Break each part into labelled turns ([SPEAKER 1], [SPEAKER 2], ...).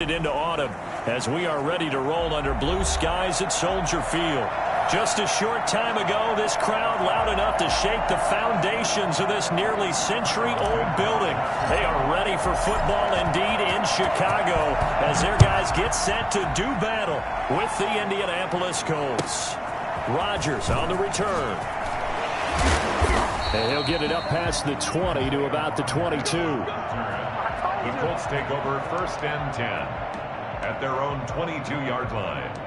[SPEAKER 1] Into autumn as we are ready to roll under blue skies at Soldier Field. Just a short time ago, this crowd loud enough to shake the foundations of this nearly century-old building. They are ready for football indeed in Chicago as their guys get set to do battle with the Indianapolis Colts. Rodgers on the return. And he'll get it up past the 20 to about the 22.
[SPEAKER 2] The Colts take over 1st and 10 at their own 22-yard line.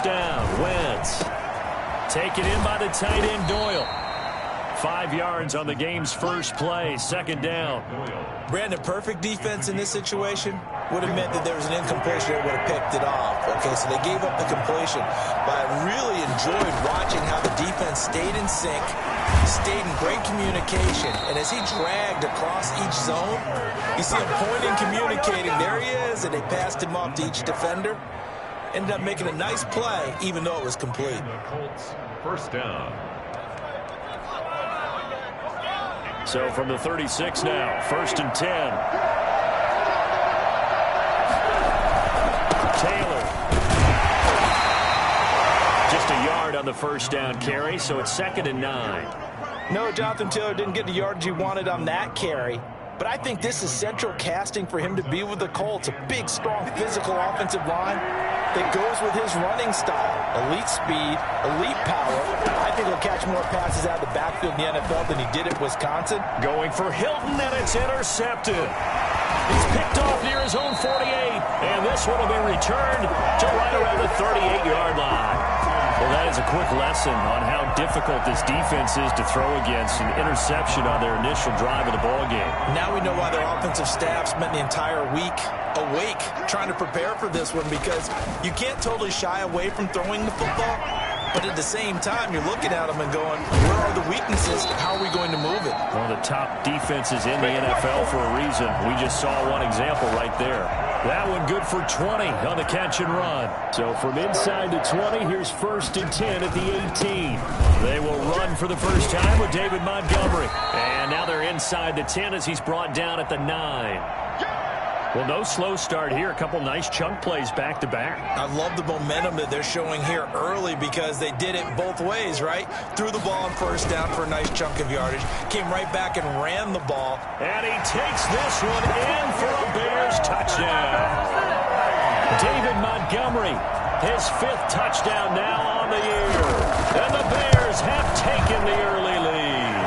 [SPEAKER 1] Down, Wentz. Taken in by the tight end, Doyle. 5 yards on the game's first play, 2nd down.
[SPEAKER 3] Brandon, perfect defense in this situation would have meant that there was an incompletion that would have picked it off. Okay, so they gave up the completion. But I really enjoyed watching how the defense stayed in sync, stayed in great communication. And as he dragged across each zone, you see him pointing, communicating. There he is, and they passed him off to each defender. Ended up making a nice play, even though it was complete.
[SPEAKER 2] The Colts, 1st down.
[SPEAKER 1] So from the 36 now, 1st and 10. Taylor. Just a yard on the 1st down carry, so it's 2nd and 9.
[SPEAKER 3] No, Jonathan Taylor didn't get the yardage he wanted on that carry. But I think this is central casting for him to be with the Colts. A big, strong, physical offensive line that goes with his running style. Elite speed, elite power. I think he'll catch more passes out of the backfield in the NFL than he did at Wisconsin.
[SPEAKER 1] Going for Hilton, and it's intercepted. He's picked off near his own 48, and this one will be returned to right around the 38-yard line. Well, that is a quick lesson on how difficult this defense is to throw against an interception on their initial drive of the ballgame.
[SPEAKER 3] Now we know why their offensive staff spent the entire week awake trying to prepare for this one, because you can't totally shy away from throwing the football. But at the same time, you're looking at them and going, where are the weaknesses? How are we going to move it?
[SPEAKER 1] One of the top defenses in the NFL for a reason. We just saw one example right there. That one good for 20 on the catch and run. So from inside the 20, here's 1st and 10 at the 18. They will run for the first time with David Montgomery. And now they're inside the 10 as he's brought down at the 9. Well, no slow start here. A couple nice chunk plays back-to-back.
[SPEAKER 3] I love the momentum that they're showing here early, because they did it both ways, right? Threw the ball on 1st down for a nice chunk of yardage. Came right back and ran the ball.
[SPEAKER 1] And he takes this one in for a Bears touchdown. David Montgomery, his 5th touchdown now on the year. And the Bears have taken the early lead.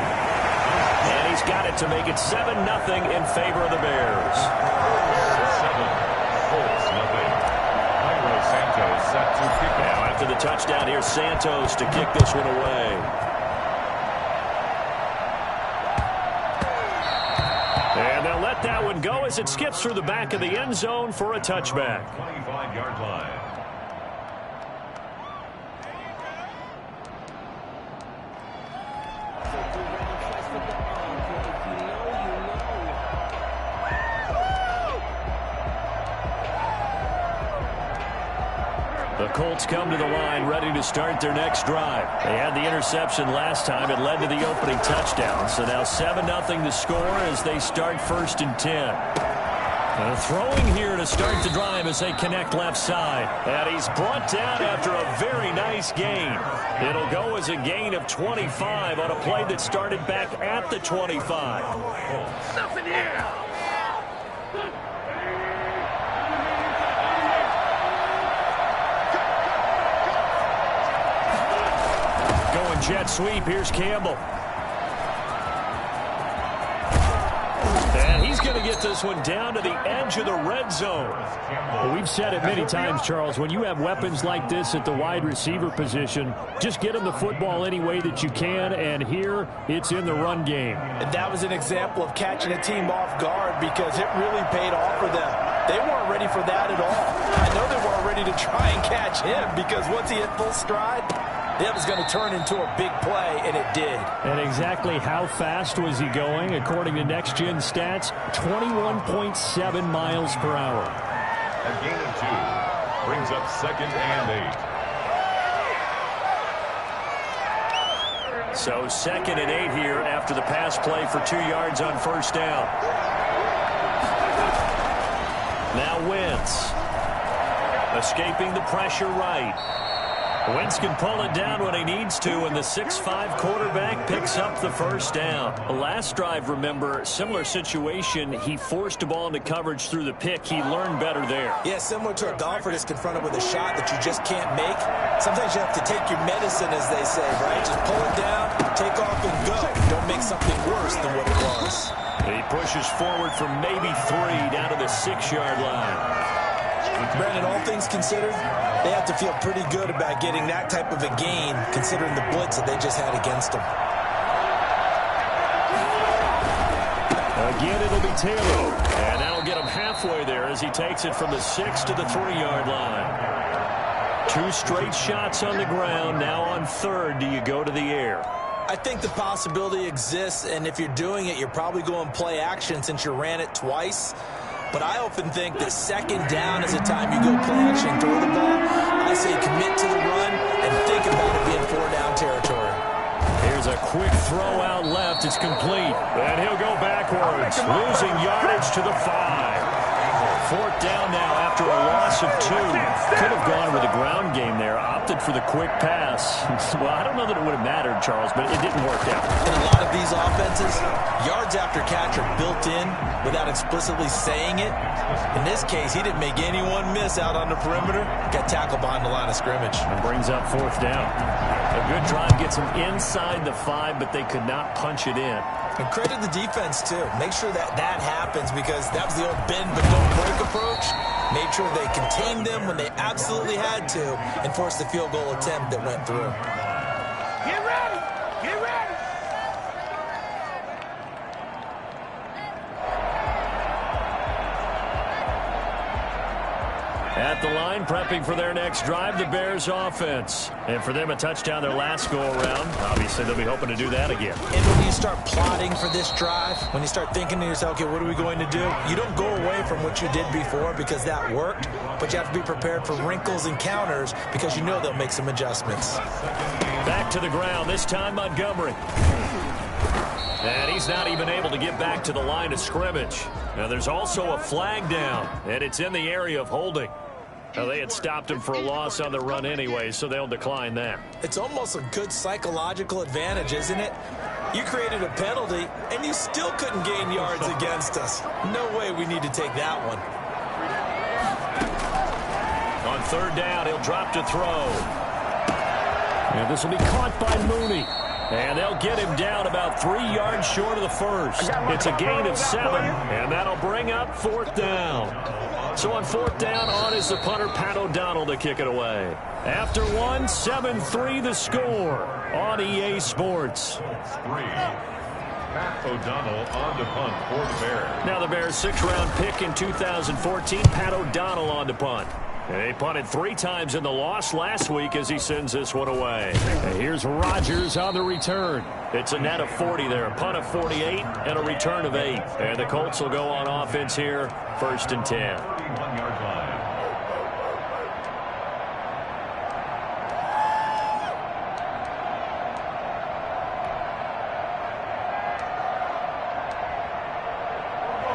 [SPEAKER 1] And he's got it to make it 7-0 in favor of the Bears.
[SPEAKER 2] Set to kick
[SPEAKER 1] now after the touchdown, here's Santos to kick this one away. And they'll let that one go as it skips through the back of the end zone for a touchback.
[SPEAKER 2] 25-yard line.
[SPEAKER 1] The Colts come to the line ready to start their next drive. They had the interception last time. It led to the opening touchdown. So now 7-0 the score as they start 1st and 10. Throwing here to start the drive as they connect left side. And he's brought down after a very nice gain. It'll go as a gain of 25 on a play that started back at the 25.
[SPEAKER 4] Nothing here.
[SPEAKER 1] Jet sweep. Here's Campbell. And he's going to get this one down to the edge of the red zone. Well, we've said it many times, Charles, when you have weapons like this at the wide receiver position, just get them the football any way that you can, and here it's in the run game.
[SPEAKER 3] And that was an example of catching a team off guard, because it really paid off for them. They weren't ready for that at all. I know they weren't ready ready to try and catch him because once he hit full stride, it was going to turn into a big play, and it did.
[SPEAKER 1] And exactly how fast was he going? According to Next Gen Stats, 21.7 miles per hour.
[SPEAKER 2] A gain of 2 brings up 2nd and 8.
[SPEAKER 1] So 2nd and 8 here after the pass play for 2 yards on first down. Now Wentz. Escaping the pressure right. Wentz can pull it down when he needs to, and the 6'5" quarterback picks up the first down. Last drive, remember, similar situation. He forced the ball into coverage through the pick. He learned better there.
[SPEAKER 3] Yeah, similar to a golfer that's confronted with a shot that you just can't make. Sometimes you have to take your medicine, as they say, right? Just pull it down, take off, and go. Don't make something worse than what it was.
[SPEAKER 1] He pushes forward from maybe 3 down to the 6-yard line.
[SPEAKER 3] Brandon, all things considered, they have to feel pretty good about getting that type of a gain, considering the blitz that they just had against them.
[SPEAKER 1] Again, it'll be Taylor. And that'll get him halfway there as he takes it from the 6 to the 3-yard line. 2 straight shots on the ground. Now on 3rd, do you go to the air?
[SPEAKER 3] I think the possibility exists, and if you're doing it, you're probably going play action since you ran it twice. But I often think that 2nd down is a time you go play action, throw the ball. I say commit to the run and think about it being 4-down territory.
[SPEAKER 1] Here's a quick throw out left. It's complete. And he'll go backwards, losing yardage to the 5. 4th down now after a loss of 2. Could have gone with a ground game there. Opted for the quick pass. Well, I don't know that it would have mattered, Charles, but it didn't work out.
[SPEAKER 3] In a lot of these offenses, yards after catch are built in without explicitly saying it. In this case, he didn't make anyone miss out on the perimeter. Got tackled behind the line of scrimmage.
[SPEAKER 1] And brings up 4th down. A good drive gets them inside the 5, but they could not punch it in.
[SPEAKER 3] And credit the defense, too. Make sure that that happens because that was the old bend but don't break approach. Made sure they contained them when they absolutely had to and forced the field goal attempt that went through.
[SPEAKER 4] Get ready! Get ready!
[SPEAKER 1] At the line, prepping for their next drive, the Bears offense. And for them, a touchdown their last go-around. Obviously, they'll be hoping to do that again.
[SPEAKER 3] And when you start plotting for this drive, when you start thinking to yourself, okay, what are we going to do? You don't go away from what you did before because that worked, but you have to be prepared for wrinkles and counters because you know they'll make some adjustments.
[SPEAKER 1] Back to the ground, this time Montgomery. And he's not even able to get back to the line of scrimmage. Now, there's also a flag down, and it's in the area of holding. Now, they had stopped him for a loss on the run anyway, so they'll decline that.
[SPEAKER 3] It's almost a good psychological advantage, isn't it? You created a penalty, and you still couldn't gain yards against us. No way we need to take that one.
[SPEAKER 1] On 3rd down, he'll drop to throw. And this will be caught by Mooney. And they'll get him down about 3 yards short of the first. It's a gain of 7, and that'll bring up 4th down. So on 4th down, on is the punter, Pat O'Donnell, to kick it away. After 1, 7-3 the score on EA Sports.
[SPEAKER 2] 3. Pat O'Donnell on to punt for the Bears.
[SPEAKER 1] Now the Bears' 6th-round pick in 2014, Pat O'Donnell on to punt. And they punted 3 times in the loss last week as he sends this one away. And here's Rodgers on the return. It's a net of 40 there, a punt of 48 and a return of 8. And the Colts will go on offense here, 1st and 10.
[SPEAKER 2] 1-yard line.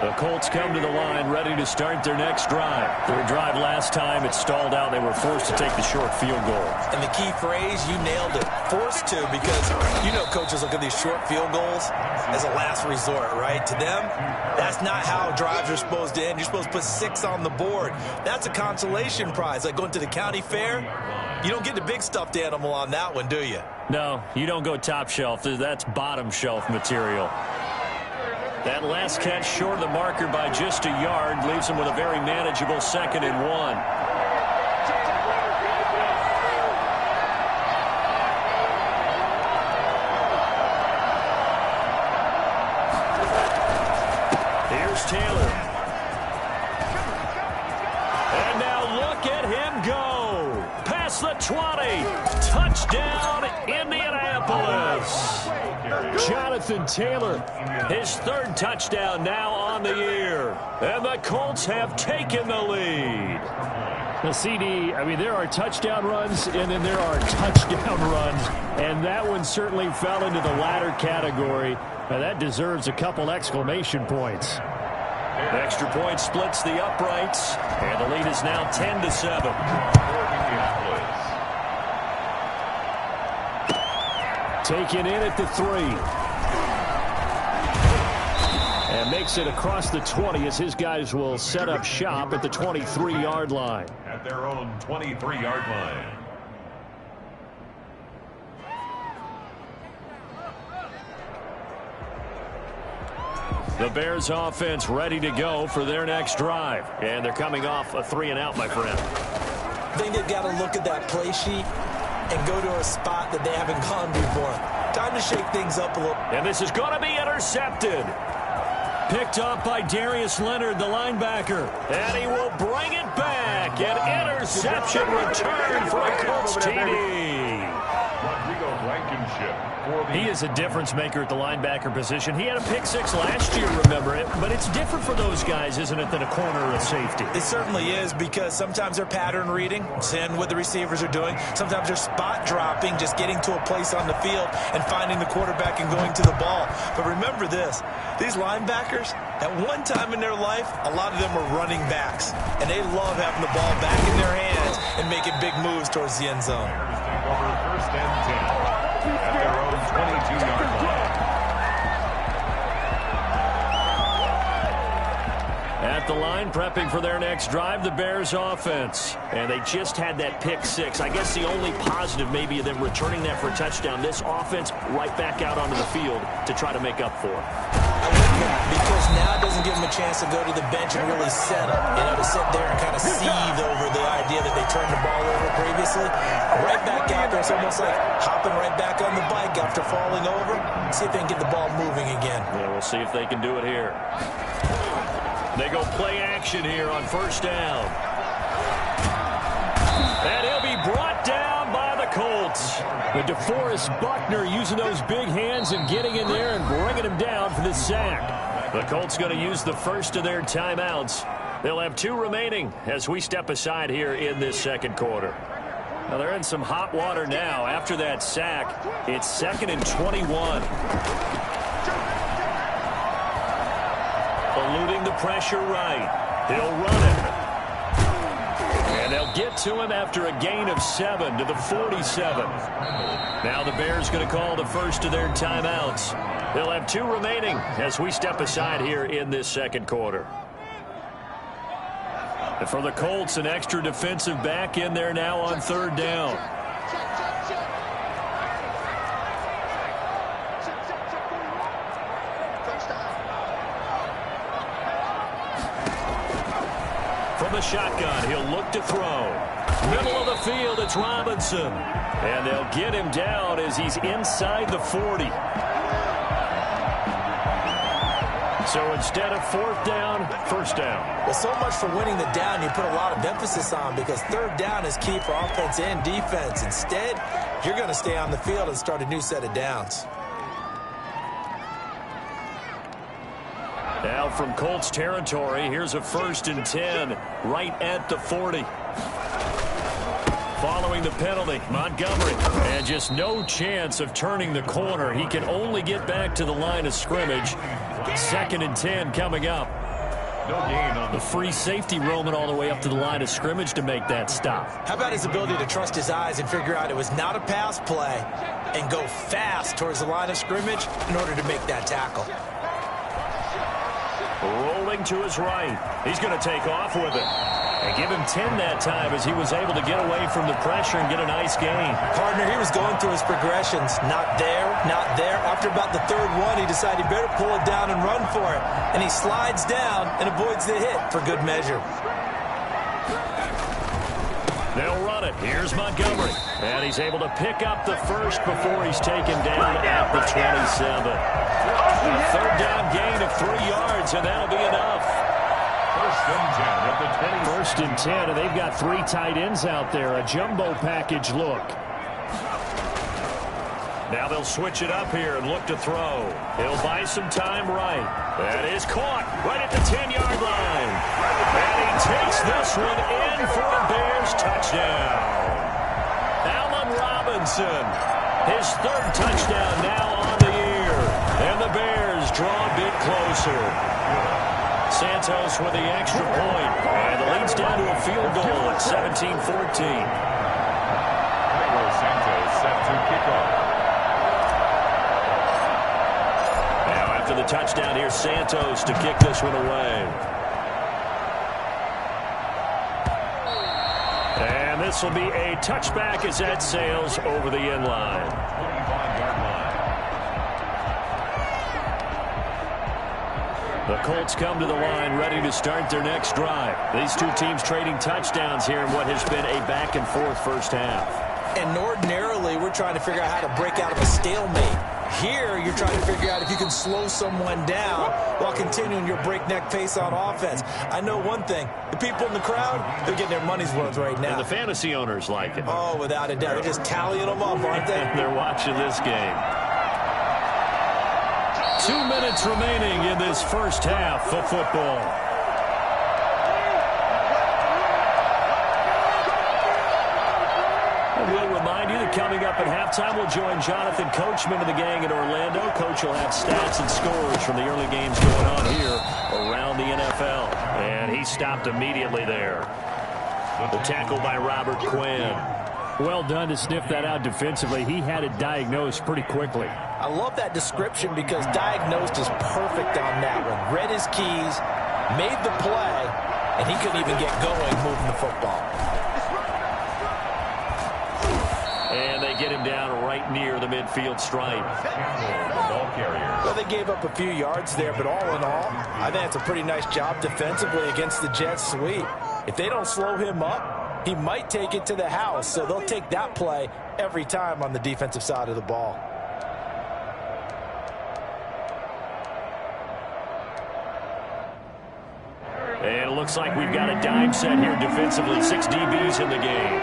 [SPEAKER 1] The Colts come to the line ready to start their next drive. Their drive last time, it stalled out. They were forced to take the short field goal.
[SPEAKER 3] And the key phrase, you nailed it. Forced to, because you know coaches look at these short field goals as a last resort, right? To them, that's not how drives are supposed to end. You're supposed to put 6 on the board. That's a consolation prize, like going to the county fair. You don't get the big stuffed animal on that one, do you?
[SPEAKER 1] No, you don't go top shelf. That's bottom shelf material. That last catch short of the marker by just a yard leaves him with a very manageable 2nd and 1. Here's Taylor. And now look at him go. the 20. Touchdown, Indianapolis.
[SPEAKER 5] Jonathan Taylor.
[SPEAKER 1] His third touchdown now on the year. And the Colts have taken the lead.
[SPEAKER 5] The CD, I mean, there are touchdown runs, and then there are touchdown runs. And that one certainly fell into the latter category. Now, that deserves a couple exclamation points.
[SPEAKER 1] The extra point splits the uprights, and the lead is now 10-7.
[SPEAKER 5] Taken in at the 3. And makes it across the 20 as his guys will set up shop at the 23-yard line.
[SPEAKER 2] At their own 23-yard line.
[SPEAKER 1] The Bears offense ready to go for their next drive. And they're coming off a 3-and-out, my friend.
[SPEAKER 3] I think they've got to look at that play sheet and go to a spot that they haven't gone before. Time to shake things up a little.
[SPEAKER 1] And this is going to be intercepted. Picked up by Darius Leonard, the linebacker. And he will bring it back. An interception return for a Colts TD.
[SPEAKER 2] Rodrigo Blankenship.
[SPEAKER 1] He is a difference maker at the linebacker position. He had a pick 6 last year, remember it. But it's different for those guys, isn't it, than a corner or a safety?
[SPEAKER 3] It certainly is, because sometimes they're pattern reading, seeing what the receivers are doing. Sometimes they're spot dropping, just getting to a place on the field and finding the quarterback and going to the ball. But remember this, these linebackers, at one time in their life, a lot of them were running backs. And they love having the ball back in their hands and making big moves towards the end zone.
[SPEAKER 2] Bears take over first and 10 at their own 22-yard line.
[SPEAKER 1] At the line, prepping for their next drive, the Bears offense. And they just had that pick 6. I guess the only positive maybe of them returning that for a touchdown. This offense right back out onto the field to try to make up for it.
[SPEAKER 3] I like that, because now it doesn't give them a chance to go to the bench and really settle. To sit there and kind of seethe over the idea that they turned the ball over previously. Right back out there, it's almost like hopping right back on the bike after falling over. See if they can get the ball moving again.
[SPEAKER 1] Yeah, we'll see if they can do it here. They go play action here on first down. And he'll be brought down by the Colts.
[SPEAKER 5] The DeForest Buckner using those big hands and getting in there and bringing him down for the sack.
[SPEAKER 1] The Colts going to use the first of their timeouts. They'll have 2 remaining as we step aside here in this second quarter. Now they're in some hot water now. After that sack, it's 2nd and 21. Eluding the pressure right. He'll run it. And they'll get to him after a gain of 7 to the 47. Now the Bears going to call the first of their timeouts. They'll have 2 remaining as we step aside here in this second quarter. And for the Colts, an extra defensive back in there now on third down. From the shotgun, he'll look to throw. Middle of the field, it's Robinson. And they'll get him down as he's inside the 40. So instead of 4th down, first down.
[SPEAKER 3] Well, so much for winning the down you put a lot of emphasis on, because third down is key for offense and defense. Instead, you're going to stay on the field and start a new set of downs.
[SPEAKER 1] Now from Colts territory, here's a 1st and 10 right at the 40. Following the penalty, Montgomery. And just no chance of turning the corner. He can only get back to the line of scrimmage. 2nd and 10 coming up.
[SPEAKER 2] No gain on
[SPEAKER 1] the free safety roaming all the way up to the line of scrimmage to make that stop.
[SPEAKER 3] How about his ability to trust his eyes and figure out it was not a pass play and go fast towards the line of scrimmage in order to make that tackle.
[SPEAKER 1] Rolling to his right. He's going to take off with it. And give him 10 that time as he was able to get away from the pressure and get a nice gain.
[SPEAKER 3] Partner, he was going through his progressions. Not there, not there. After about the 3rd one, he decided he better pull it down and run for it. And he slides down and avoids the hit for good measure.
[SPEAKER 1] They'll run it. Here's Montgomery. And he's able to pick up the first before he's taken down at the 27. A 3rd down gain of 3 yards, and that'll be enough.
[SPEAKER 2] First and 10 at the 20.
[SPEAKER 5] First and 10, and they've got 3 tight ends out there. A jumbo package look.
[SPEAKER 1] Now they'll switch it up here and look to throw. He'll buy some time right. That is caught right at the 10-yard line. And he takes this one in for a Bears touchdown. Allen Robinson, his 3rd touchdown now on the year. And the Bears draw a bit closer. Santos with the extra point. And the lead's down to a field goal at 17-14.
[SPEAKER 2] Santos set to kick off.
[SPEAKER 1] After the touchdown, here's Santos to kick this one away. And this will be a touchback as that sails over the end line.
[SPEAKER 2] 25-yard line.
[SPEAKER 1] The Colts come to the line ready to start their next drive. These two teams trading touchdowns here in what has been a back-and-forth first half.
[SPEAKER 3] And ordinarily, we're trying to figure out how to break out of a stalemate. Here, you're trying to figure out if you can slow someone down while continuing your breakneck pace on offense. I know one thing. The people in the crowd, they're getting their money's worth right now.
[SPEAKER 1] And the fantasy owners like it.
[SPEAKER 3] Oh, without a doubt. They're just tallying them up, aren't they?
[SPEAKER 1] They're watching this game. 2 minutes remaining in this first half of football. We'll remind you that coming up at halftime, we'll join Jonathan Coachman of the gang in Orlando. Coach will have stats and scores from the early games going on here around the NFL. And he stopped immediately there. The tackle by Robert Quinn.
[SPEAKER 5] Well done to sniff that out defensively. He had it diagnosed pretty quickly.
[SPEAKER 3] I love that description because diagnosed is perfect on that one. Read his keys, made the play, and he couldn't even get going moving the football.
[SPEAKER 1] And they get him down right near the midfield stripe.
[SPEAKER 2] Ball carrier.
[SPEAKER 3] Well, they gave up a few yards there, but all in all, I think it's a pretty nice job defensively against the Jets sweep. If they don't slow him up, he might take it to the house, so they'll take that play every time on the defensive side of the ball.
[SPEAKER 1] And it looks like we've got a dime set here defensively. 6 DBs in the game.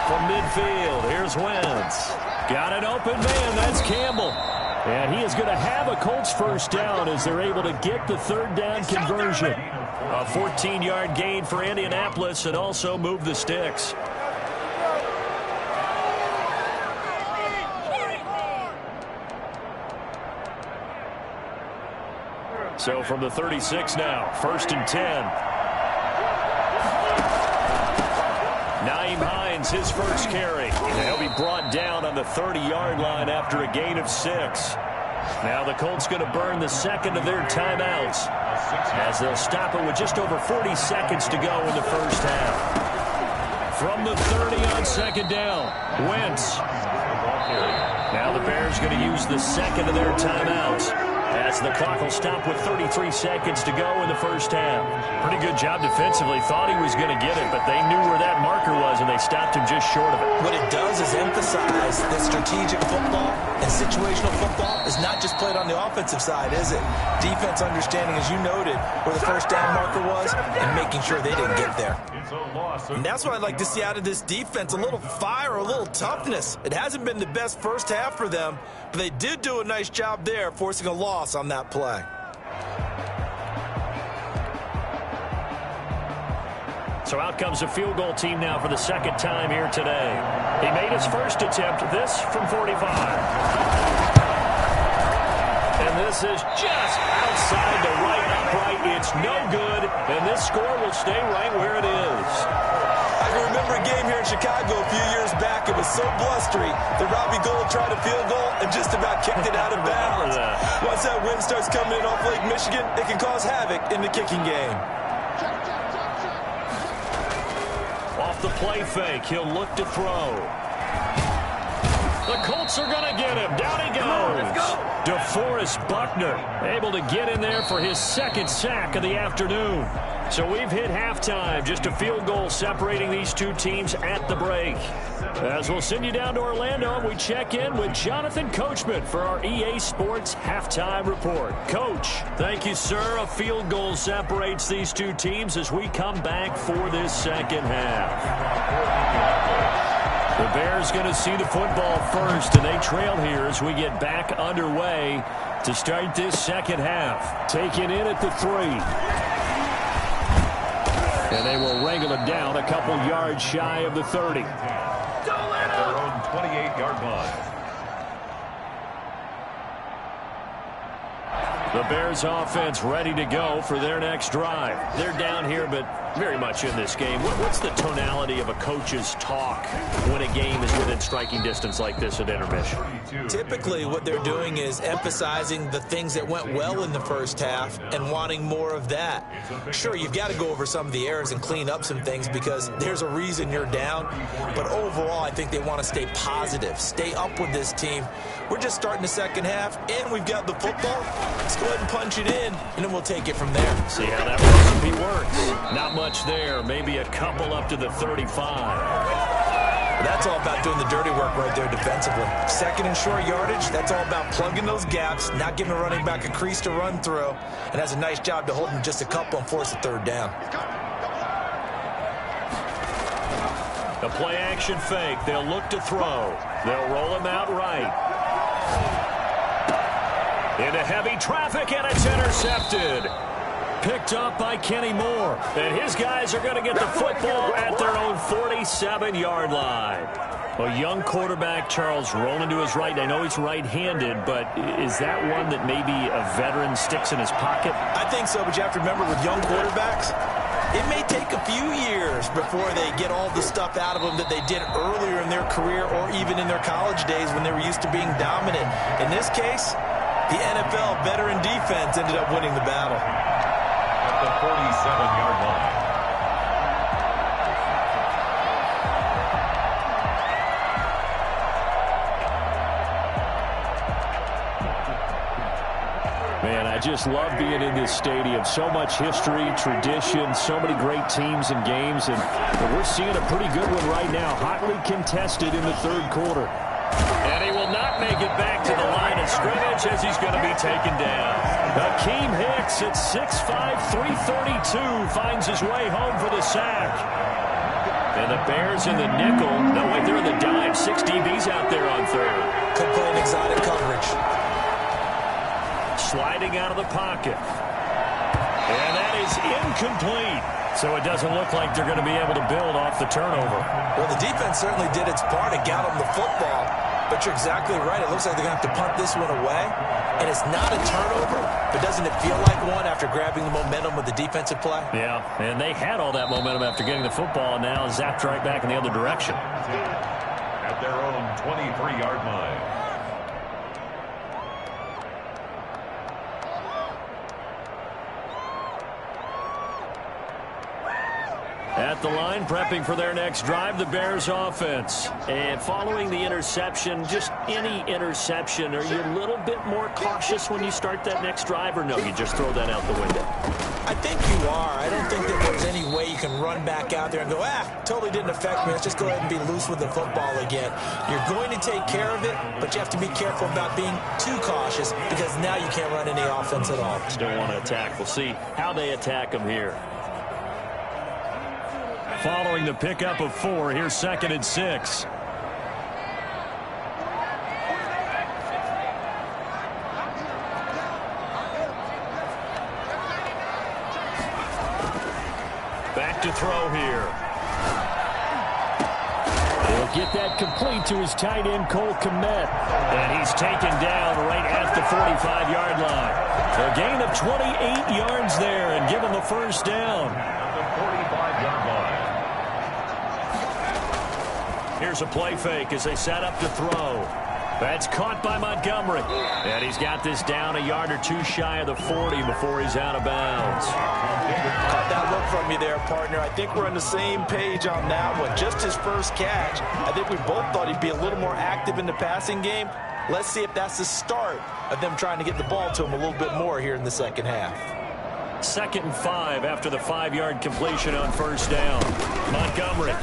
[SPEAKER 1] From midfield, here's Wentz. Got an open man, that's Campbell.
[SPEAKER 5] And he is going to have a Colts first down as they're able to get the 3rd down conversion.
[SPEAKER 1] A 14-yard gain for Indianapolis and also move the sticks. So from the 36 now, 1st and 10. Naeem Hines, his first carry. And he'll be brought down on the 30-yard line after a gain of 6. Now the Colts going to burn the second of their timeouts as they'll stop it with just over 40 seconds to go in the first half. From the 30 on 2nd down, Wentz. Now the Bears going to use the second of their timeouts as the clock will stop with 33 seconds to go in the first half. Pretty good job defensively. Thought he was going to get it, but they knew where that marker was, and they stopped him just short of it.
[SPEAKER 3] What it does is emphasize that strategic football and situational football is not just played on the offensive side, is it? Defense understanding, as you noted, where the first down marker was and making sure they didn't get there. And that's what I'd like to see out of this defense, a little fire, a little toughness. It hasn't been the best first half for them, but they did do a nice job there, forcing a loss on that play.
[SPEAKER 1] So out comes the field goal team now for the 2nd time here today. He made his first attempt, this from 45. And this is just outside the right upright. It's no good, and this score will stay right where it is.
[SPEAKER 3] I can remember a game here in Chicago a few years back. It was so blustery that Robbie Gould tried a field goal and just about kicked it out of bounds. Once that wind starts coming in off Lake Michigan, it can cause havoc in the kicking game.
[SPEAKER 1] Off the play fake, he'll look to throw. The Colts are going to get him. Down he goes. DeForest Buckner able to get in there for his 2nd sack of the afternoon. So we've hit halftime. Just a field goal separating these two teams at the break. As we'll send you down to Orlando, and we check in with Jonathan Coachman for our EA Sports Halftime Report. Coach, thank you, sir. A field goal separates these two teams as we come back for this second half. The Bears going to see the football first, and they trail here as we get back underway to start this second half. Taken in at the 3. And they will wrangle it down a couple yards shy of the 30.
[SPEAKER 2] At their own 28-yard line.
[SPEAKER 1] The Bears offense ready to go for their next drive. They're down here, but very much in this game. What's the tonality of a coach's talk when a game is within striking distance like this at intermission?
[SPEAKER 3] Typically, what they're doing is emphasizing the things that went well in the first half and wanting more of that. Sure, you've got to go over some of the errors and clean up some things because there's a reason you're down. But overall, I think they want to stay positive, stay up with this team. We're just starting the second half, and we've got the football. Let's go ahead and punch it in, and then we'll take it from there.
[SPEAKER 1] See how that recipe works. Not much there. Maybe a couple up to the 35.
[SPEAKER 3] That's all about doing the dirty work right there defensively. Second and short yardage, that's all about plugging those gaps, not giving a running back a crease to run through, and has a nice job to hold him just a couple and force a third down.
[SPEAKER 1] The play action fake. They'll look to throw. They'll roll him out right. Into heavy traffic, and it's intercepted. Picked up by Kenny Moore. And his guys are going to get the football at their own 47-yard line. A young quarterback, Charles, rolling to his right. I know he's right-handed, but is that one that maybe a veteran sticks in his pocket?
[SPEAKER 3] I think so, but you have to remember with young quarterbacks, it may take a few years before they get all the stuff out of them that they did earlier in their career or even in their college days when they were used to being dominant. In this case, the NFL veteran defense ended up winning the battle.
[SPEAKER 2] At the 47-yard line.
[SPEAKER 5] Man, I just love being in this stadium. So much history, tradition, so many great teams and games, and we're seeing a pretty good one right now. Hotly contested in the third quarter.
[SPEAKER 1] And he will not make it back to the line of scrimmage as he's going to be taken down. Akeem Hicks at 6'5", 332 finds his way home for the sack. And the Bears in the nickel. No, wait, they're in the dime. 6 DBs out there on third.
[SPEAKER 3] Could play an exotic coverage.
[SPEAKER 1] Sliding out of the pocket. And that is incomplete. So it doesn't look like they're going to be able to build off the turnover.
[SPEAKER 3] Well, the defense certainly did its part and got them the football. But you're exactly right. It looks like they're going to have to punt this one away. And it's not a turnover, but doesn't it feel like one after grabbing the momentum with the defensive play?
[SPEAKER 1] Yeah, and they had all that momentum after getting the football, and now zapped right back in the other direction.
[SPEAKER 2] At their own 23-yard line.
[SPEAKER 1] At the line, prepping for their next drive, the Bears offense. And following the interception, just any interception, are you a little bit more cautious when you start that next drive, or no, you just throw that out the window?
[SPEAKER 3] I think you are. I don't think that there's any way you can run back out there and go, totally didn't affect me. Let's just go ahead and be loose with the football again. You're going to take care of it, but you have to be careful about being too cautious because now you can't run any offense at all.
[SPEAKER 1] Still want to attack. We'll see how they attack them here. Following the pickup of 4, here's 2nd and 6. Back to throw here.
[SPEAKER 5] He'll get that complete to his tight end, Cole Kmet.
[SPEAKER 1] And he's taken down right at the 45-yard line. A gain of 28 yards there and give him the first down.
[SPEAKER 2] At the 45-yard line.
[SPEAKER 1] Here's a play fake as they set up to throw. That's caught by Montgomery. And he's got this down a yard or two shy of the 40 before he's out of bounds.
[SPEAKER 3] Caught that look from you there, partner. I think we're on the same page on that one. Just his first catch. I think we both thought he'd be a little more active in the passing game. Let's see if that's the start of them trying to get the ball to him a little bit more here in the second half.
[SPEAKER 1] 2nd and 5 after the 5-yard completion on first down. Montgomery.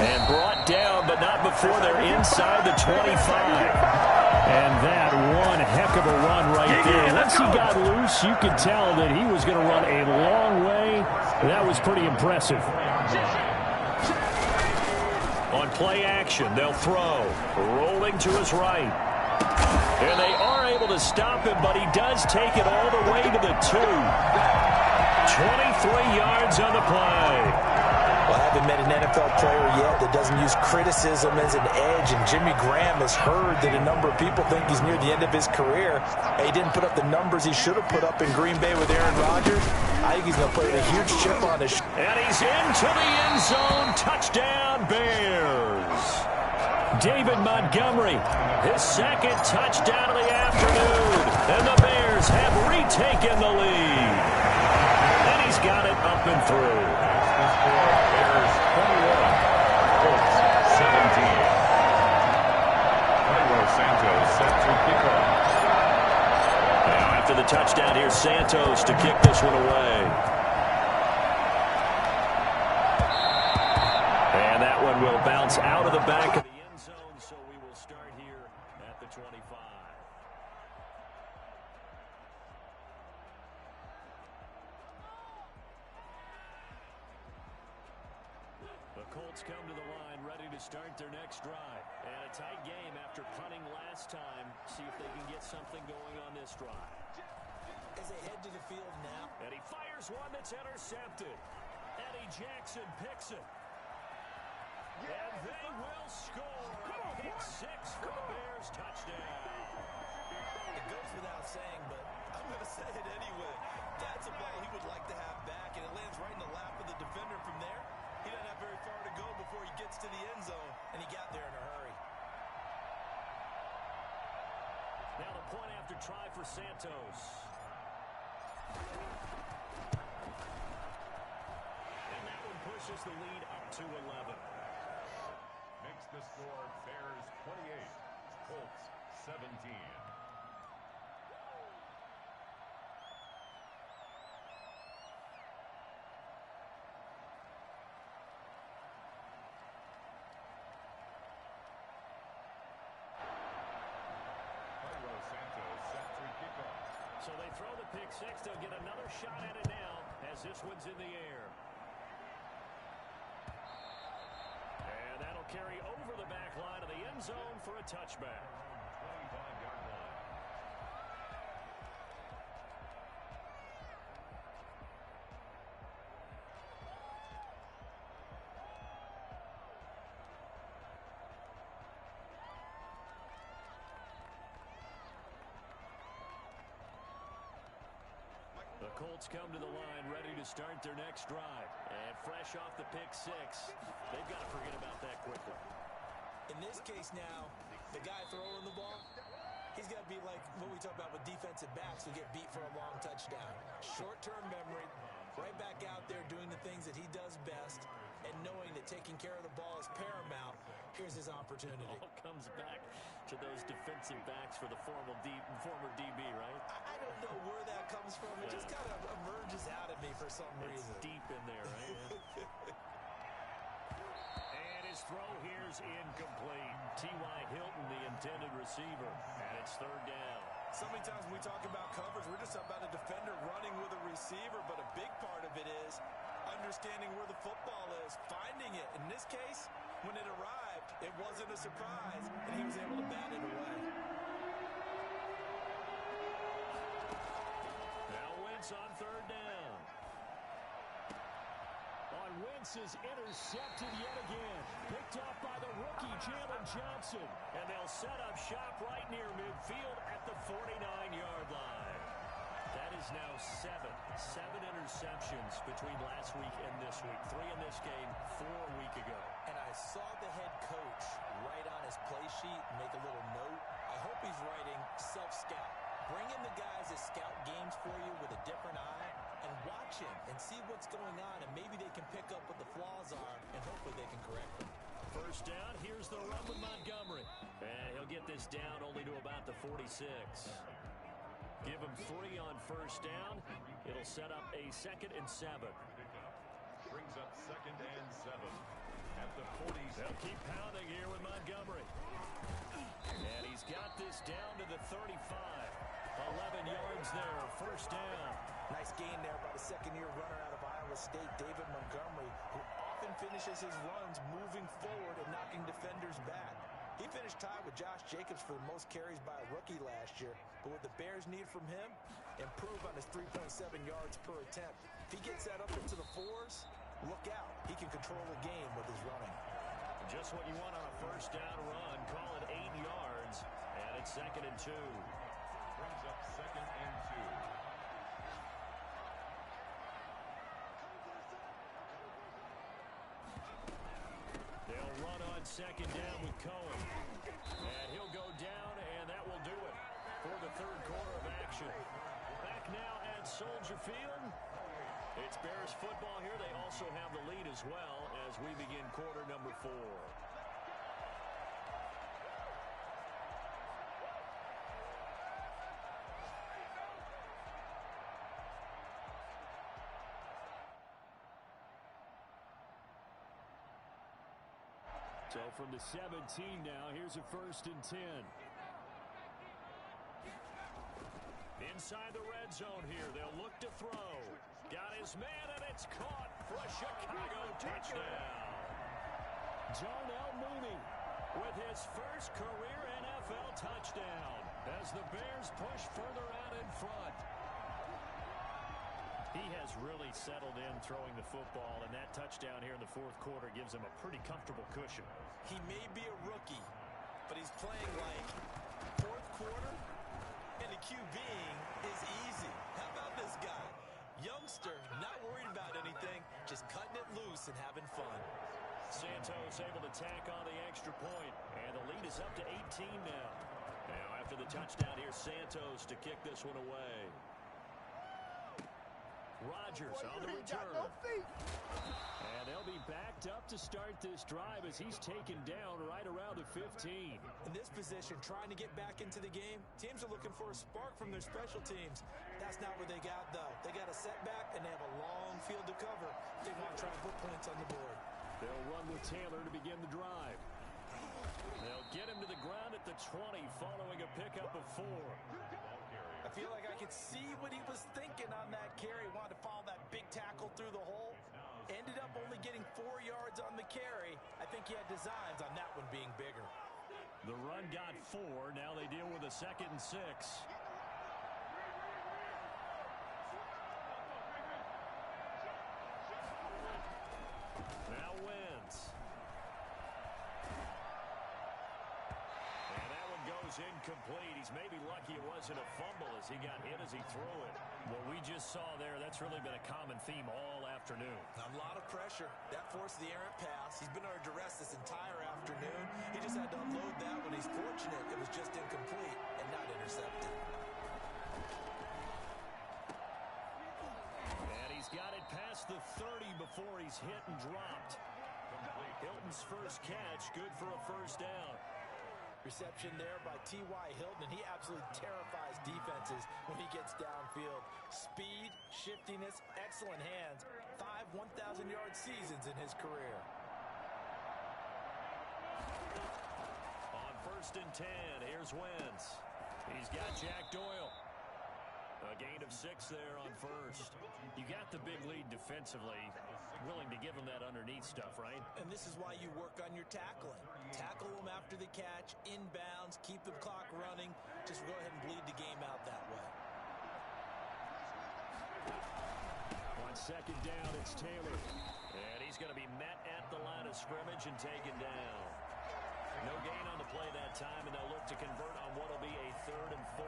[SPEAKER 1] And brought down, but not before they're inside the 25.
[SPEAKER 5] And that one heck of a run right there. Once he got loose, you could tell that he was going to run a long way. That was pretty impressive.
[SPEAKER 1] On play action, they'll throw. Rolling to his right. And they are able to stop him, but he does take it all the way to the 2. 23 yards on the play.
[SPEAKER 3] Well, I haven't met an NFL player yet that doesn't use criticism as an edge, and Jimmy Graham has heard that a number of people think he's near the end of his career. He didn't put up the numbers he should have put up in Green Bay with Aaron Rodgers. I think he's going to put a huge chip on his shoulder.
[SPEAKER 1] And he's into the end zone. Touchdown, Bears. David Montgomery, his 2nd touchdown of the afternoon. And the Bears have retaken the lead. And he's got it up and through.
[SPEAKER 2] Bears 21, Colts 17. Santos set to kick off.
[SPEAKER 1] Now after the touchdown, here's Santos to kick this one away. And that one will bounce out of the back of the end zone, so we will start here at the 25. The Colts come to the line, ready to start their next drive. And a tight game after punting last time. See if they can get something going on this drive.
[SPEAKER 3] As they head to the field now.
[SPEAKER 1] And he fires one that's intercepted. Eddie Jackson picks it. And they will score. Pick 6 for the Bears. Touchdown.
[SPEAKER 3] It goes without saying, but I'm going to say it anyway. That's a ball he would like to have back, and it lands right in the lap of the defender from there. He doesn't have very far to go before he gets to the end zone, and he got there in a hurry.
[SPEAKER 1] Now the point after try for Santos. And that one pushes the lead up to 11.
[SPEAKER 2] Makes the score Bears 28, Colts 17.
[SPEAKER 1] So they throw the pick 6. They'll get another shot at it now as this one's in the air. And that'll carry over the back line of the end zone for a touchback.
[SPEAKER 2] 25-yard line.
[SPEAKER 1] The Colts come to the line, ready to start their next drive. And fresh off the pick 6, they've got to forget about that quickly.
[SPEAKER 3] In this case now, the guy throwing the ball, he's got to be like what we talk about with defensive backs who get beat for a long touchdown. Short-term memory, right back out there doing the things that he does best, and knowing that taking care of the ball is paramount. Here's his opportunity.
[SPEAKER 1] All comes back to those defensive backs for the former DB, right?
[SPEAKER 3] I don't know where that comes from. It just kind of emerges out of me for some reason.
[SPEAKER 1] It's deep in there, right? And his throw here's incomplete. T.Y. Hilton, the intended receiver, and it's 3rd down.
[SPEAKER 3] So many times when we talk about coverage, we're just about a defender running with a receiver, but a big part of it is understanding where the football is, finding it. In this case, when it arrived, it wasn't a surprise, and he was able to bat it away.
[SPEAKER 1] Now Wentz on 3rd down. Wentz is intercepted yet again. Picked off by the rookie, Jalen Johnson. And they'll set up shop right near midfield at the 49-yard line. That is now 7 interceptions between last week and this week. 3 in this game, 4 a week ago.
[SPEAKER 3] And I saw the head coach write on his play sheet and make a little note. I hope he's writing self-scout. Bring in the guys that scout games for you with a different eye and watch him and see what's going on, and maybe they can pick up what the flaws are, and hopefully they can correct them.
[SPEAKER 1] First down, here's the run with Montgomery. And he'll get this down only to about the 46. Give him 3 on first down. It'll set up a 2nd and 7.
[SPEAKER 2] Brings up 2nd and 7 at the 40.
[SPEAKER 1] They'll keep pounding here with Montgomery. And he's got this down to the 35. 11 yards there, first down.
[SPEAKER 3] Nice gain there by the second-year runner out of Iowa State, David Montgomery, who often finishes his runs moving forward and knocking defenders back. He finished tied with Josh Jacobs for the most carries by a rookie last year. But what the Bears need from him, improve on his 3.7 yards per attempt. If he gets that up into the 4s, look out. He can control the game with his running.
[SPEAKER 1] Just what you want on a first down run. Call it 8 yards, and it's 2nd and 2.
[SPEAKER 2] Brings up 2nd and 2.
[SPEAKER 1] They'll run on 2nd down with Cohen. And he'll go down, and that will do it for the 3rd quarter of action. Back now at Soldier Field. It's Bears football here. They also have the lead as well as we begin quarter number 4. So from the 17 now, here's a 1st and 10. Inside the red zone here, they'll look to throw. Got his man, and it's caught for a Chicago touchdown. Darnell Mooney with his first career NFL touchdown as the Bears push further out in front. He has really settled in throwing the football, and that touchdown here in the 4th quarter gives him a pretty comfortable cushion.
[SPEAKER 3] He may be a rookie, but he's playing like 4th quarter, and the QBing is easy. How about this guy? Youngster, not worried about anything, just cutting it loose and having fun.
[SPEAKER 1] Santos able to tack on the extra point, and the lead is up to 18 now. Now after the touchdown, here's Santos to kick this one away. Rodgers on the return. And they'll be backed up to start this drive as he's taken down right around the 15.
[SPEAKER 3] In this position, trying to get back into the game, teams are looking for a spark from their special teams. That's not what they got, though. They got a setback, and they have a long field to cover if they want to try and put points on the board.
[SPEAKER 1] They'll run with Taylor to begin the drive. They'll get him to the ground at the 20 following a pickup of 4.
[SPEAKER 3] I feel like I could see what he was thinking on that carry. Wanted to follow that big tackle through the hole. Ended up only getting 4 yards on the carry. I think he had designs on that one being bigger.
[SPEAKER 1] The run got 4. Now they deal with a 2nd and 6. Now Wentz. Goes incomplete. He's maybe lucky it wasn't a fumble as he got hit as he threw it. What we just saw there, that's really been a common theme all afternoon.
[SPEAKER 3] A lot of pressure. That forced the errant pass. He's been under duress this entire afternoon. He just had to unload that one. He's fortunate it was just incomplete and not intercepted.
[SPEAKER 1] And he's got it past the 30 before he's hit and dropped. Hilton's first catch, good for a first down.
[SPEAKER 3] Reception there by T.Y. Hilton, and he absolutely terrifies defenses when he gets downfield. Speed, shiftiness, excellent hands. 5 1,000-yard seasons in his career.
[SPEAKER 1] On 1st and 10, here's Wentz. He's got Jack Doyle. A gain of 6 there on first. You got the big lead defensively. Willing to give him that underneath stuff, right?
[SPEAKER 3] And this is why you work on your tackling. Tackle them after the catch, inbounds, keep the clock running. Just go ahead and bleed the game out that way.
[SPEAKER 1] On 2nd down, it's Taylor. And he's going to be met at the line of scrimmage and taken down. No gain on the play that time, and they'll look to convert on what will be a 3rd and 4.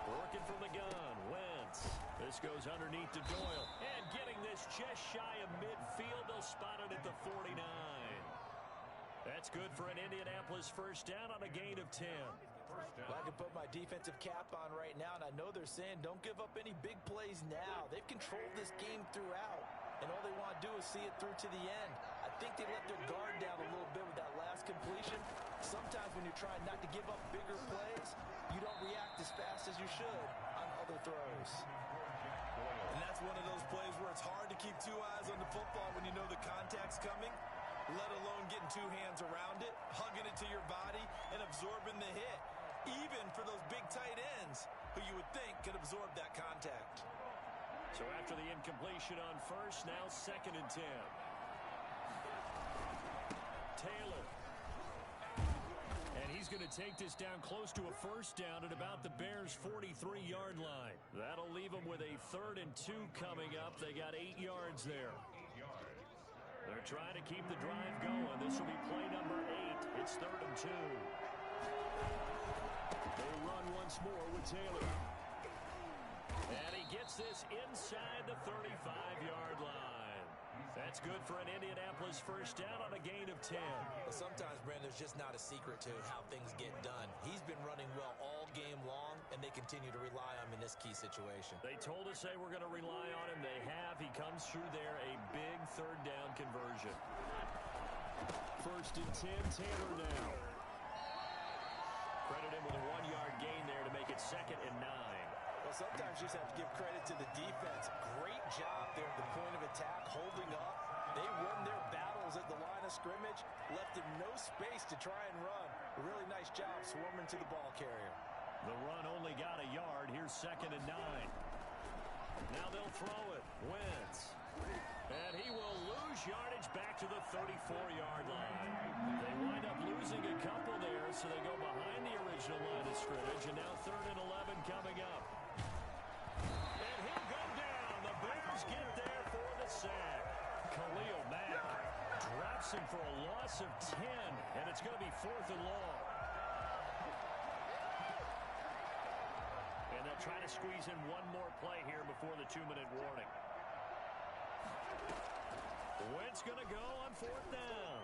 [SPEAKER 1] Working from the gun, Wentz. This goes underneath to Doyle. And getting this just shy of midfield, they'll spot it at the 49. That's good for an Indianapolis first down on a gain of 10.
[SPEAKER 3] Well, I can put my defensive cap on right now, and I know they're saying don't give up any big plays now. They've controlled this game throughout, and all they want to do is see it through to the end. I think they let their guard down a little bit with that last completion. Sometimes when you're trying not to give up bigger plays, you don't react as fast as you should on other throws.
[SPEAKER 6] And that's one of those plays where it's hard to keep two eyes on the football when you know the contact's coming, let alone getting two hands around it, hugging it to your body, and absorbing the hit, even for those big tight ends who you would think could absorb that contact.
[SPEAKER 1] So after the incompletion on first, now 2nd and 10. Taylor. And he's going to take this down close to a first down at about the Bears' 43-yard line. That'll leave them with a 3rd and 2 coming up. They got 8 yards there. They're trying to keep the drive going. This will be play number 8. It's 3rd and 2. They run once more with Taylor. And he gets this inside the 35-yard line. That's good for an Indianapolis first down on a gain of 10.
[SPEAKER 3] But sometimes, Brandon, there's just not a secret to how things get done. He's been running well all game long, and they continue to rely on him in this key situation.
[SPEAKER 1] They told us they were going to rely on him. They have. He comes through there, a big 3rd down conversion.
[SPEAKER 5] 1st and 10, Taylor now.
[SPEAKER 1] Credit him with a 1-yard gain there to make it 2nd and 9.
[SPEAKER 3] Well, sometimes you just have to give credit to the defense. Great job there at the point of attack, holding up. They won their battles at the line of scrimmage, left them no space to try and run. A really nice job swarming to the ball carrier.
[SPEAKER 1] The run only got a yard. Here's 2nd and 9. Now they'll throw it. Wentz. And he will lose yardage back to the 34-yard line. They wind up losing a couple there, so they go behind the original line of scrimmage, and now 3rd and 11 coming up. And he'll go down. The Bears get there for the sack. Khalil Mack drops him for a loss of 10, and it's going to be 4th and long. And they'll try to squeeze in one more play here before the 2-minute warning. Wentz going to go on 4th down.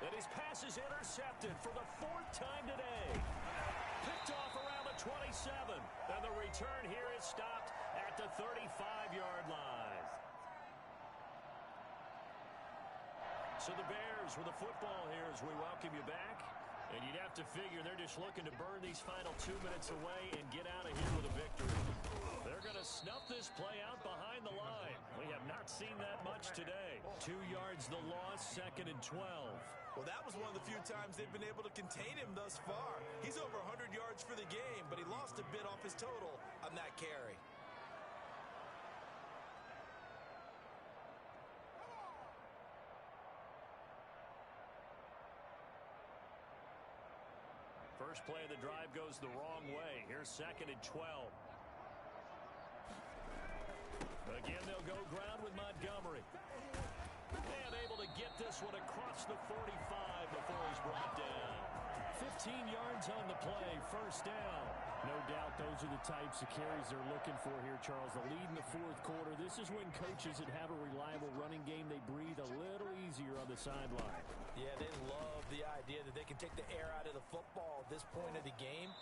[SPEAKER 1] And his pass is intercepted for the 4th time today. Picked off around the 27. And the return here is stopped at the 35-yard line. So the Bears with the football here as we welcome you back. And you'd have to figure they're just looking to burn these final 2 minutes away and get out of here with a victory. They're going to snuff this play out behind the line. We have not seen that much today. 2 yards the loss, 2nd and 12.
[SPEAKER 6] Well, that was one of the few times they've been able to contain him thus far. He's over 100 yards for the game, but he lost a bit off his total on that carry.
[SPEAKER 1] First play of the drive goes the wrong way. Here's 2nd and 12. Again, they'll go ground with Montgomery. And able to get this one across the 45 before he's brought down.
[SPEAKER 5] 15 yards on the play, first down. No doubt those are the types of carries they're looking for here, Charles. The lead in the 4th quarter. This is when coaches that have a reliable running game, they breathe a little easier on the sideline.
[SPEAKER 3] Yeah, they love the idea that they can take the air out of the football at this point of the game.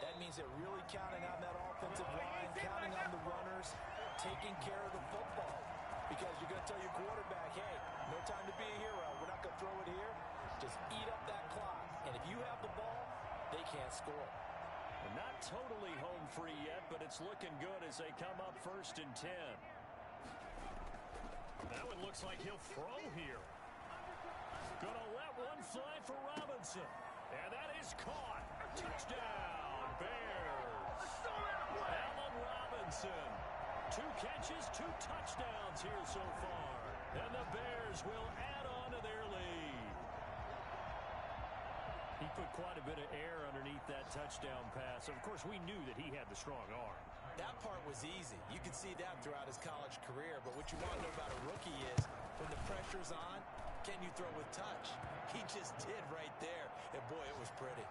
[SPEAKER 3] That means they're really counting on that offensive line, counting on the runners, taking care of the football. Because you're going to tell your quarterback, hey, no time to be a hero. We're not going to throw it here. Just eat up that clock. And if you have the ball, they can't score.
[SPEAKER 1] Not totally home free yet, but it's looking good as they come up 1st and 10. That one looks like he'll throw here. Gonna let one fly for Robinson. And that is caught. Touchdown, Bears. Allen Robinson. 2 catches, 2 touchdowns here so far. And the Bears will add on to their lead. He put quite a bit of air underneath that touchdown pass. Of course, we knew that he had the strong arm.
[SPEAKER 3] That part was easy. You could see that throughout his college career. But what you want to know about a rookie is when the pressure's on, can you throw with touch? He just did right there. And, boy, it was pretty.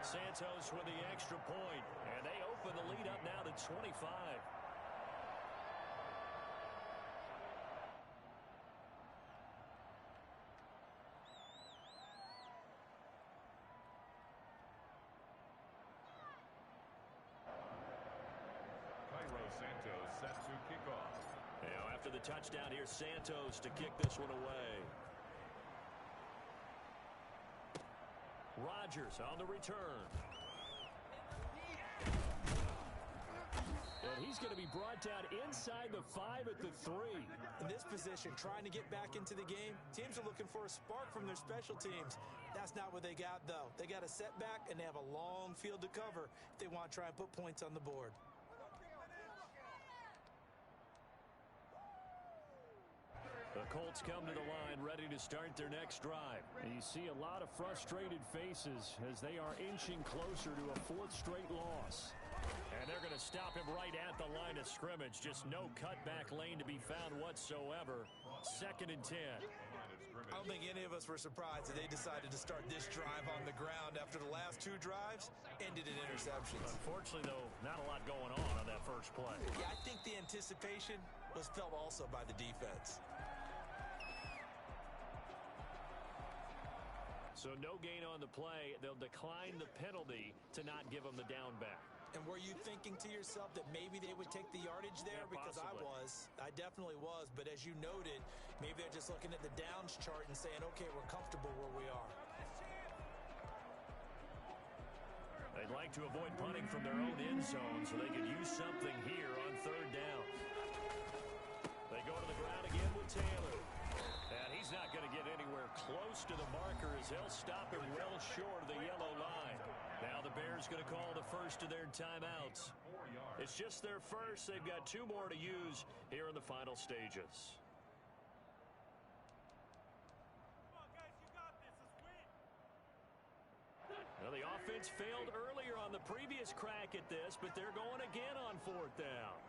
[SPEAKER 1] Santos with the extra point. And they open the lead up now to 25.
[SPEAKER 2] Santos set to kick off.
[SPEAKER 1] Now, after the touchdown, here's Santos to kick this one away. Rodgers on the return. And he's going to be brought down inside the 5 at the 3.
[SPEAKER 3] In this position, trying to get back into the game, teams are looking for a spark from their special teams. That's not what they got, though. They got a setback, and they have a long field to cover if they want to try and put points on the board.
[SPEAKER 1] The Colts come to the line ready to start their next drive.
[SPEAKER 5] And you see a lot of frustrated faces as they are inching closer to a 4th straight loss.
[SPEAKER 1] And they're going to stop him right at the line of scrimmage. Just no cutback lane to be found whatsoever. 2nd and 10.
[SPEAKER 3] I don't think any of us were surprised that they decided to start this drive on the ground after the last 2 drives ended in interceptions.
[SPEAKER 1] Unfortunately, though, not a lot going on that first play.
[SPEAKER 3] Yeah, I think the anticipation was felt also by the defense.
[SPEAKER 1] So no gain on the play. They'll decline the penalty to not give them the down back.
[SPEAKER 3] And were you thinking to yourself that maybe they would take the yardage there?
[SPEAKER 1] Yeah,
[SPEAKER 3] because I definitely was. But as you noted, maybe they're just looking at the downs chart and saying, okay, we're comfortable where we are.
[SPEAKER 1] They'd like to avoid punting from their own end zone so they could use something here on 3rd down. They go to the ground again with Taylor. And he's not going to get anywhere close to the marker as they'll stop him well short of the yellow line. Now the Bears going to call the first of their timeouts. It's just their first. They've got 2 more to use here in the final stages.
[SPEAKER 4] Come on, guys, you got this. Let's win.
[SPEAKER 1] Now the offense failed earlier on the previous crack at this, but they're going again on 4th down.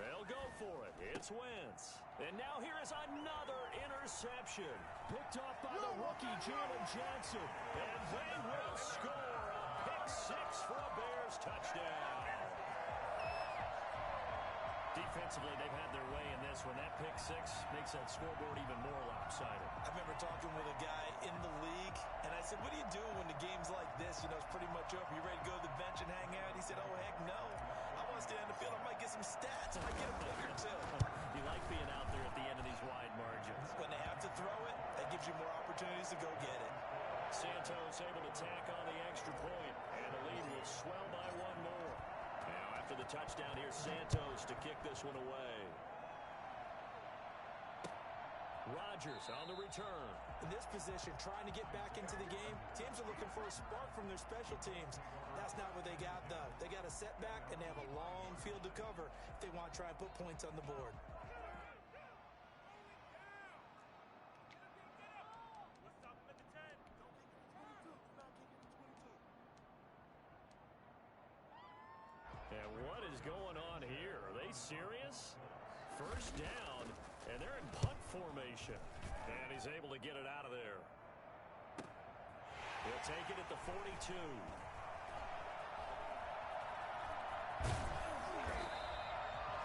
[SPEAKER 1] They'll go for it. It's Wentz. And now here is another interception.
[SPEAKER 5] Picked off by the rookie, Jalen Johnson.
[SPEAKER 1] And they will score a pick-6 for a Bears touchdown. Defensively, they've had their way in this one. That pick-6 makes that scoreboard even more lopsided.
[SPEAKER 3] I remember talking with a guy in the league, and I said, what do you do when the game's like this? You know, it's pretty much over. You ready to go to the bench and hang out? He said, oh, heck no. I want to stay on the field. I might get some stats. I might get a pick or 2.
[SPEAKER 1] You like being out there at the end of these wide margins.
[SPEAKER 3] When they have to throw it, that gives you more opportunities to go get it.
[SPEAKER 1] Santos able to tack on the extra point, and the lead will swell by 1 more. Now, after the touchdown, here's Santos to kick this one away. Rodgers on the return.
[SPEAKER 3] In this position, trying to get back into the game, teams are looking for a spark from their special teams. That's not what they got, though. They got a setback, and they have a long field to cover if they want to try and put points on the board.
[SPEAKER 4] What's up at the 10? Don't kick it to 22. Do not kick it to 22.
[SPEAKER 1] And what is going on here? Are they serious? 1st down, and they're in punt formation. And he's able to get it out of there. He'll take it at the 42.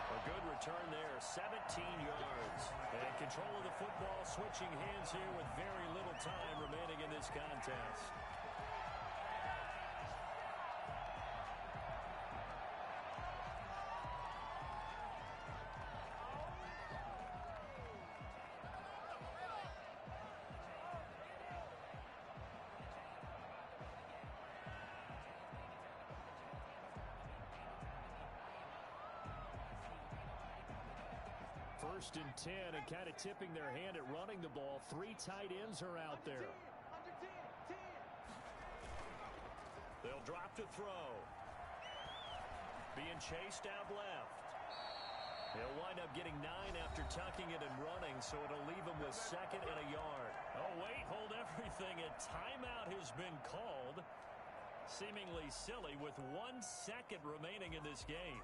[SPEAKER 1] A good return there, 17 yards. And control of the football, switching hands here with very little time remaining in this contest.
[SPEAKER 5] First and 10, and kind of tipping their hand at running the ball. 3 tight ends are out there.
[SPEAKER 4] Under 10.
[SPEAKER 1] They'll drop to throw. Being chased out left. He'll wind up getting 9 after tucking it and running, so it'll leave him with 2nd and a yard. Oh, wait, hold everything. A timeout has been called. Seemingly silly with 1 second remaining in this game.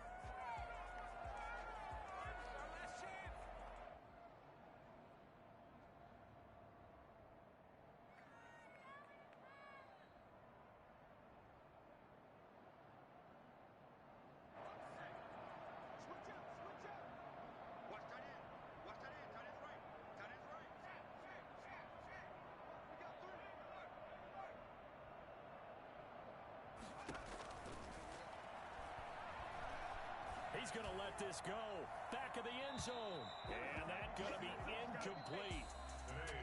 [SPEAKER 1] He's going to let this go. Back of the end zone. And that's going to be incomplete.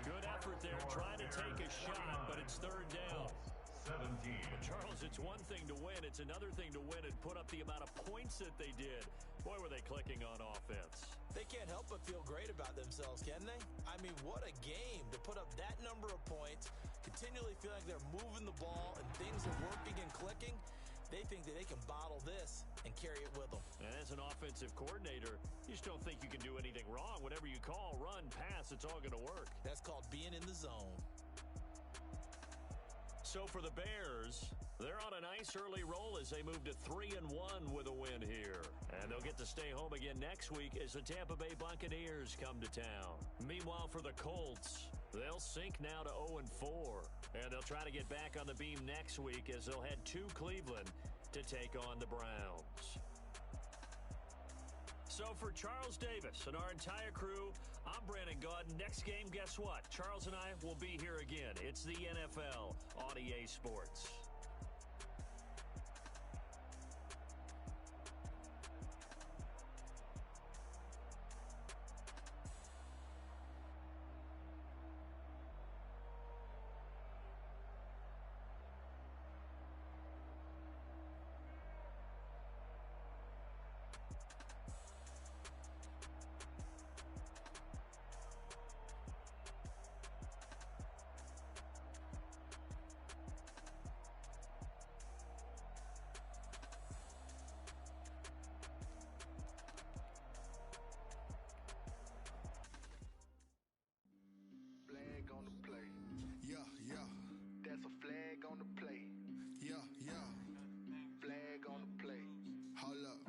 [SPEAKER 1] Good effort there trying to take a shot, but it's third down.
[SPEAKER 2] 17.
[SPEAKER 1] Charles, it's one thing to win. It's another thing to win and put up the amount of points that they did. Boy, were they clicking on offense.
[SPEAKER 3] They can't help but feel great about themselves, can they? I mean, what a game to put up that number of points, continually feel like they're moving the ball and things are working and clicking. They think that they can bottle this and carry it with them.
[SPEAKER 1] And as an offensive coordinator, you just don't think you can do anything wrong. Whatever you call, run, pass, it's all going to work.
[SPEAKER 3] That's called being in the zone.
[SPEAKER 1] So for the Bears, they're on a nice early roll as they move to 3-1 with a win here. And they'll get to stay home again next week as the Tampa Bay Buccaneers come to town. Meanwhile, for the Colts, they'll sink now to 0-4. And they'll try to get back on the beam next week as they'll head to Cleveland to take on the Browns. So for Charles Davis and our entire crew, I'm Brandon Gaudin. Next game, guess what? Charles and I will be here again. It's the NFL on EA Sports.
[SPEAKER 7] That's a flag on the play. Yeah. Flag on the play. Hold up.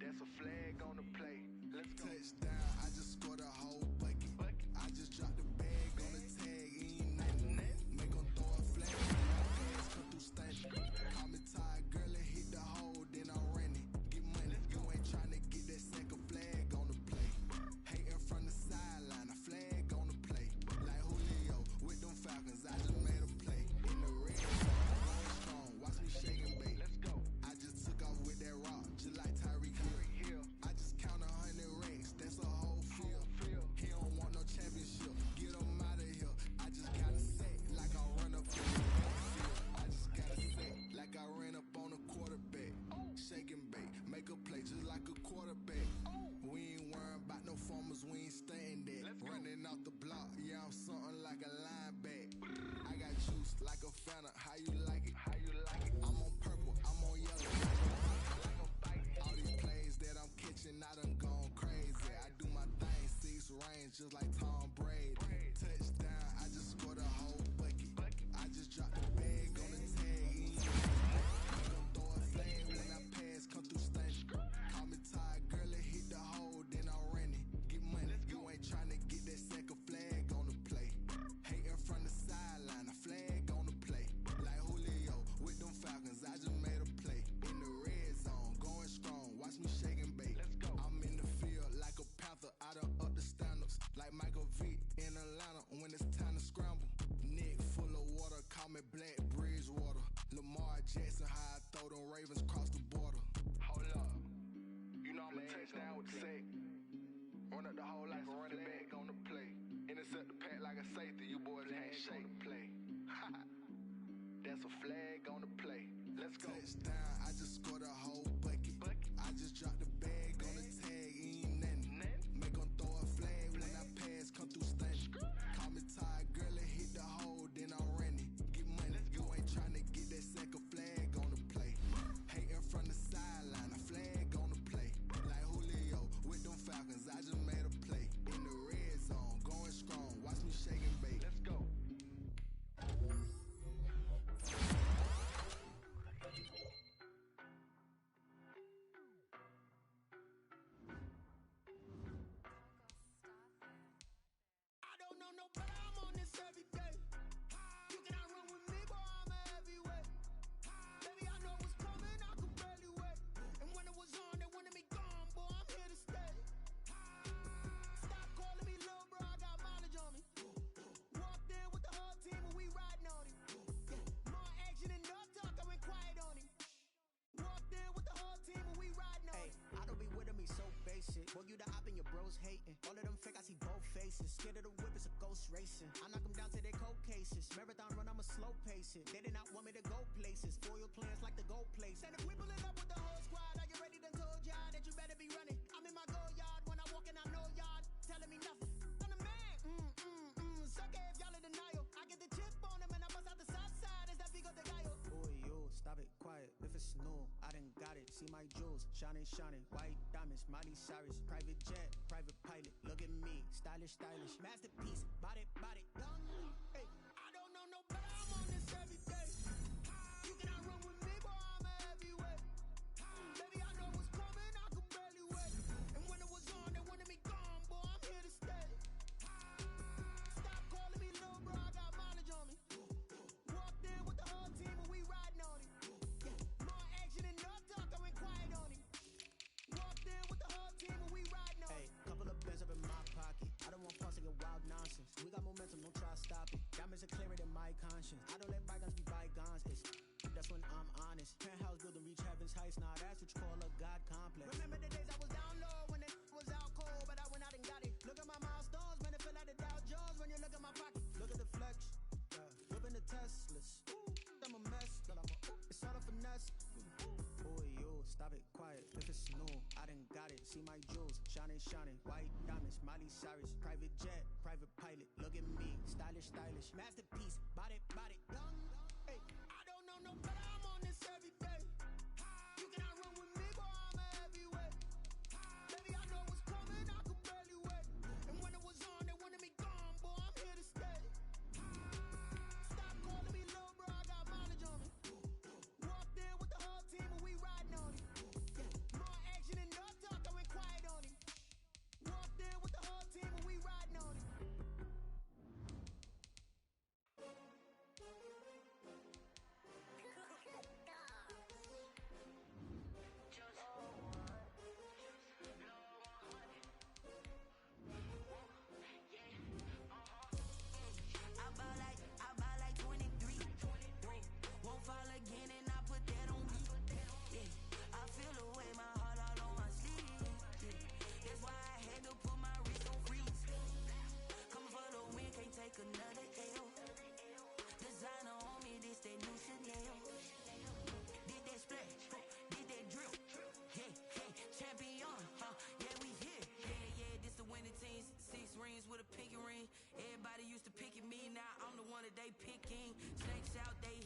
[SPEAKER 7] That's a flag on the play. Let's go. Touchdown, I just scored a whole bucket. I just dropped the bag on the tag, ain't nothing. Make 'em throw a flag. Pass come through stunting. Call me tired, girl, and hit the hole, then I'm running. Get money. You ain't trying to get that second flag on the play. Hating from the sideline, a flag on the play. Like Julio with them Falcons, I just made a play. In the red zone, going strong, watch me shake and bake. Let's go. I just took off with that rock, just like Tyreek Hill. I just count 100 racks, that's a whole field. He don't want no championship, get him out of here. I just gotta say, like I run up in the field. I just gotta say, like I ran up on a quarterback. Shake and bake, make a play just like a quarterback. We ain't worrying about no formers, we ain't staying there. Running off the block, yeah, I'm something like a lineback. I got juice like a Fanta, how you like it? I'm on purple, I'm on yellow. All these plays that I'm catching, I done gone crazy. I do my thing, 6 range, just like Tom Brady. Touchdown, I just scored a whole bucket. I just dropped the bag on the tag. Make 'em throw a flag when I pass, come through stunting. Call me tired, girl, and hit the hole, then I'm running. Get money, you ain't trying to get that second flag on the play. Hating from the sideline, a flag on the play. Like Julio with them Falcons, I just made a play. In the red zone, going strong, watch me shake and bake. I'm in the field like a panther, I done up the standards. Like Michael Vick in Atlanta when it's time to scramble. Neck full of water, call me Black Bridgewater. Lamar Jackson, how I throw them Ravens cross the border. Hold up, you know I'm a touchdown with the sack. Run up the hole like a running back on the play. Intercept the pack like a safety, you boys can't shake the play. That's a flag on the play. Let's go. Touchdown, I just scored a whole bucket. I just dropped the bag on the tag, ain't nothing. Make 'em throw a flag when I pass, come through stunting. Call me tired, girl, and hit the hole, then I'm running. Get money, you ain't trying to get that second flag on the play. Hating from the sideline, a flag on the play. Like Julio with them Falcons, I just made a play. In the red zone, going strong, watch me shake and bake. Let's go.
[SPEAKER 8] your bros hating. All of them fake, I see both faces. Scared of the whip, it's a ghost racing. I knock them down to their cold cases. Marathon run, I'ma slow pace it. They did not want me to go places. Foil plans like the gold place. And if we pulling up with the whole squad, are you ready? Done told y'all that you better be running. I'm in my go yard when I walk in, I know y'all telling me nothing. I'm the man. Suck it if y'all in denial. I get the chip on them and I bust out the south side. Is that Vigo the Gallo? Boy, yo, stop it, quiet. If it's new, I done got it. See my jewels, shining, shining. White diamonds, Miley Cyrus. Private jet, private pilot. Look at me, stylish, stylish. Masterpiece, body, body, done. Hey, I don't know no better. I'm on this every day. You cannot run with me, boy. I'm a heavyweight. Baby, I know what's coming. I could barely wait. And when it was on, they wanted me gone, boy. I'm here to stay. Stop calling me little bro. I got mileage on me. Walked in with the whole team and we riding on it. More action and no talk. I went quiet on it. Walked in with the whole team and we riding on it. Hey, couple of bands up in my pocket. I don't want pause to get wild nonsense. We got momentum, don't try to stop it. Diamonds are clearer than my conscience. I don't let bygones be bygones. That's when I'm honest. Penthouse building, reach heaven's heights. Nah, that's what you call a God complex. Remember the days I was down low when it was out cold, but I went out and got it. Look at my milestones, man, it feel like the Dow Jones when you look at my pocket. Look at the flex, whipping the Teslas. I'm a mess, but it's all a finesse. Boy, yo, stop it, quiet. If it's new, I done got it. See my jewels, shining, shining. White diamonds, Miley Cyrus. Private jet, private pilot. Look at me, stylish, stylish. Masterpiece, body, body, done. Hey, I don't know no better. I'm on this every day. You cannot run with me, boy. I'm a heavyweight. Baby, I know what's coming. I could barely wait. And when it was on, they wanted me gone, boy. I'm here to stay. Stop calling me little bro. I got mileage on me. Walked in with the whole team and we riding on it. More action and no talk. I went quiet on it. Walked in with the whole team and we riding on it.
[SPEAKER 9] I buy like 23. Won't fall again and I put that on me. Yeah, I feel the way, my heart all on my sleeve. Yeah, that's why I had to put my wrist on freeze. Coming for the win, can't take another L. Designer on me, this that new Chanel. Did that splash, did that drill. Yeah, champion, yeah, we here. Yeah, this the winning team. 6 rings with a pinky ring. Everybody used to pick at me, now I'm the one that they picking. Snakes out, they